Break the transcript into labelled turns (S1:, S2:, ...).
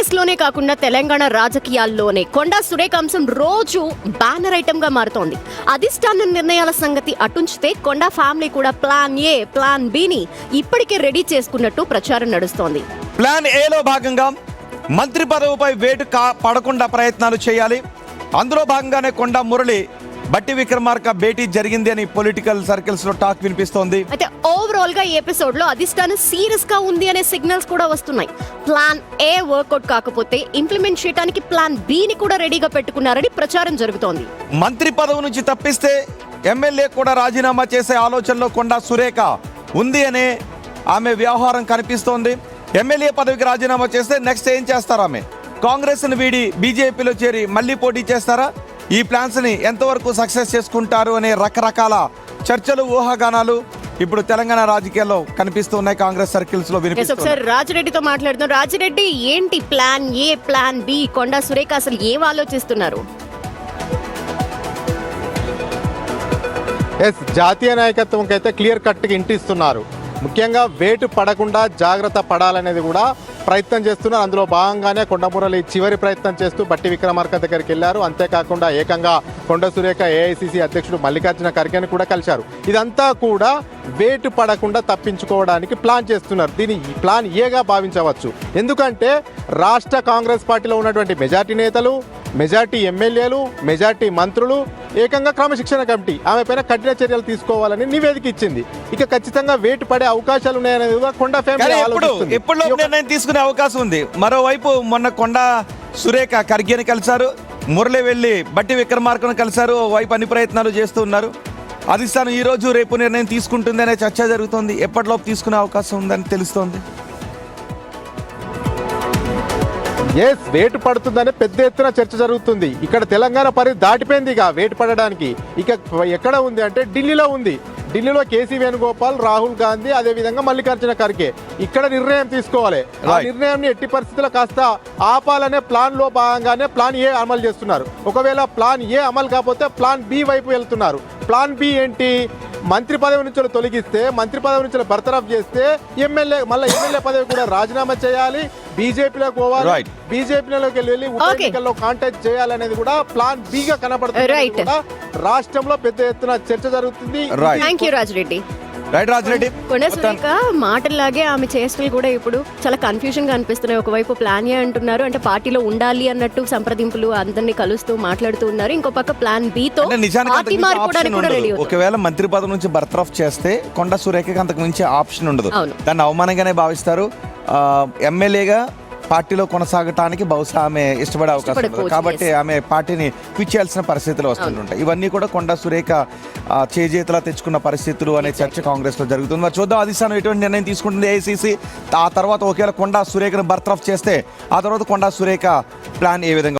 S1: కాంగ్రెస్ లోనే కాకుండా తెలంగాణ రాజకీయాల్లోనే కొండా సురేఖ అంశం రోజు బ్యానర్ ఐటమ్ గా మారుతోంది. అధిష్టాన నిర్ణయాల సంగతి అటుంచితే కొండా ఫ్యామిలీ కూడా ప్లాన్ ఏ ప్లాన్ బి ని ఇప్పటికే రెడీ చేసుకున్నట్టు ప్రచారం నడుస్తోంది.
S2: ప్లాన్ ఏలో భాగంగా మంత్రి పదవిపై వేటు పడకుండా ప్రయత్నాలు చేయాలి. అందులో భాగంగానే కొండా మురళి బట్టి విక్రమార్క భేటీ జరిగింది అని పొలిటికల్ సర్కిల్స్ లో టాక్ వినిపిస్తోంది.
S1: అయితే ఓవరాల్ గా ఈ ఎపిసోడ్ లో అధిష్టానం సీరియస్ గా ఉంది అనే సిగ్నల్స్ కూడా వస్తున్నాయి. ప్లాన్ ఏ వర్కౌట్ కాకపోతే ఇంప్లిమెంట్ చేయడానికి ప్లాన్ బి ని కూడా రెడీగా పెట్టుకున్నారని ప్రచారం జరుగుతోంది.
S2: మంత్రి పదవి నుంచి తప్పిస్తే ఎమ్మెల్యే కూడా రాజీనామా చేసే ఆలోచనలో కొండా సురేఖ ఉంది అనే ఆమె వ్యవహారం కనిపిస్తోంది. ఎమ్మెల్యే పదవికి రాజీనామా చేస్తే నెక్స్ట్ ఏం చేస్తారు? ఆమె కాంగ్రెస్ ని వీడి బీజేపీలో చేరి మళ్ళీ పోటీ చేస్తారా? ఈ ప్లాన్స్ ని ఎంతవరకు సక్సెస్ చేసుకుంటారు అనే రకరకాల చర్చలు, ఊహాగానాలు ఇప్పుడు తెలంగాణ రాజకీయాల్లో కనిపిస్తున్నాయి. కాంగ్రెస్ సర్కిల్స్ లో
S1: ఒకసారి రాజిరెడ్డితో మాట్లాడుతున్నాం. రాజిరెడ్డి, ఏంటి plan A plan B? Konda Surekha అసలు ఏం ఆలోచిస్తున్నారు?
S3: జాతీయ నాయకత్వంకి అయితే క్లియర్ కట్గా ఇంటిస్తున్నారు. ముఖ్యంగా వేటు పడకుండా జాగ్రత్త పడాలనేది కూడా ప్రయత్నం చేస్తున్నారు. అందులో భాగంగానే కొండమురళి చివరి ప్రయత్నం చేస్తూ బట్టి విక్రమార్క దగ్గరికి వెళ్ళారు. అంతేకాకుండా ఏకంగా కొండా సురేఖ ఏఐసిసి అధ్యక్షుడు మల్లికార్జున ఖర్గేని కూడా కలిశారు. ఇదంతా కూడా వేటు పడకుండా తప్పించుకోవడానికి ప్లాన్ చేస్తున్నారు. దీన్ని ప్లాన్ ఏగా భావించవచ్చు. ఎందుకంటే రాష్ట్ర కాంగ్రెస్ పార్టీలో ఉన్నటువంటి మెజార్టీ నేతలు, మెజార్టీ ఎమ్మెల్యేలు, మెజార్టీ మంత్రులు ఏకంగా క్రమశిక్షణ కమిటీ ఆమె పైన కఠిన చర్యలు తీసుకోవాలని నివేదిక ఇచ్చింది. ఇక ఖచ్చితంగా వేటు పడే అవకాశాలు ఉన్నాయనేది కొండా ఫ్యామిలీ
S2: నిర్ణయం తీసుకునే అవకాశం ఉంది. మరోవైపు మొన్న కొండా సురేఖ ఖర్గేని కలిశారు, మురళి వెళ్లి బట్టి విక్రమార్కను కలిశారు. వైపు అన్ని ప్రయత్నాలు చేస్తూ ఉన్నారు. అధిష్టానం ఈ రోజు రేపు నిర్ణయం తీసుకుంటుంది అనే చర్చ జరుగుతోంది. ఎప్పటిలోపు తీసుకునే అవకాశం ఉందని తెలుస్తోంది.
S3: వేటు పడుతుందనే పెద్ద ఎత్తున చర్చ జరుగుతుంది. ఇక్కడ తెలంగాణ పరిధి దాటిపోయింది. ఇక వేటు పడడానికి ఇక ఎక్కడ ఉంది అంటే ఢిల్లీలో ఉంది. ఢిల్లీలో కేసీ వేణుగోపాల్, రాహుల్ గాంధీ, అదేవిధంగా మల్లికార్జున ఖర్గే ఇక్కడ నిర్ణయం తీసుకోవాలి. ఆ నిర్ణయాన్ని ఎట్టి పరిస్థితుల్లో కాస్త ఆపాలనే ప్లాన్ లో భాగంగానే ప్లాన్ ఏ అమలు చేస్తున్నారు. ఒకవేళ ప్లాన్ ఏ అమలు కాకపోతే ప్లాన్ బి వైపు వెళ్తున్నారు. ప్లాన్ బి ఏంటి? మంత్రి పదవి నుంచి తొలగిస్తే, మంత్రి పదవి నుంచి బర్తరఫ్ చేస్తే ఎమ్మెల్యే పదవి కూడా రాజీనామా చేయాలి, బీజేపీలోకి పోవాలి, బీజేపీలోకి వెళ్ళి ఉప ఎన్నికల్లో కాంటాక్ట్ చేయాలనేది కూడా ప్లాన్ బి గా కనపడుతుంది. రాష్ట్రంలో పెద్ద ఎత్తున చర్చ జరుగుతుంది.
S1: కొండా సురేఖ మాటల్లాగే ఆమె చేష్టలు కూడా ఇప్పుడు చాలా కన్ఫ్యూజన్ గా అనిపిస్తున్నాయి. ఒకవైపు ప్లాన్ ఏ అంటున్నారు, అంటే పార్టీలో ఉండాలి అన్నట్టు సంప్రదింపులు అందరినీ కలుస్తూ మాట్లాడుతూ ఉన్నారు. ఇంకో పక్క ప్లాన్ బి తో
S2: ఒకవేళ మంత్రి పదవి నుంచి బర్తరఫ్ చేస్తే కొండా సురేఖకి అంతకు మించి ఆప్షన్ ఉండదు. దాన్ని అవమానంగానే భావిస్తారు. ఎమ్మెల్యేగా పార్టీలో కొనసాగటానికి బహుశా ఆమె ఇష్టపడే అవకాశం ఉంది. కాబట్టి ఆమె పార్టీని క్విట్ చేయాల్సిన పరిస్థితులు వస్తుంటాయి. ఇవన్నీ కూడా కొండా సురేఖ చేజేతలా తెచ్చుకున్న పరిస్థితులు అనే చర్చ కాంగ్రెస్ లో జరుగుతుంది. మరి చూద్దాం అధిష్టానం ఎటువంటి నిర్ణయం తీసుకుంటుంది ఏఐసిసి. ఆ తర్వాత ఒకవేళ కొండా సురేఖను బర్తరఫ్ చేస్తే ఆ తర్వాత కొండా సురేఖ ప్లాన్ ఏ విధంగా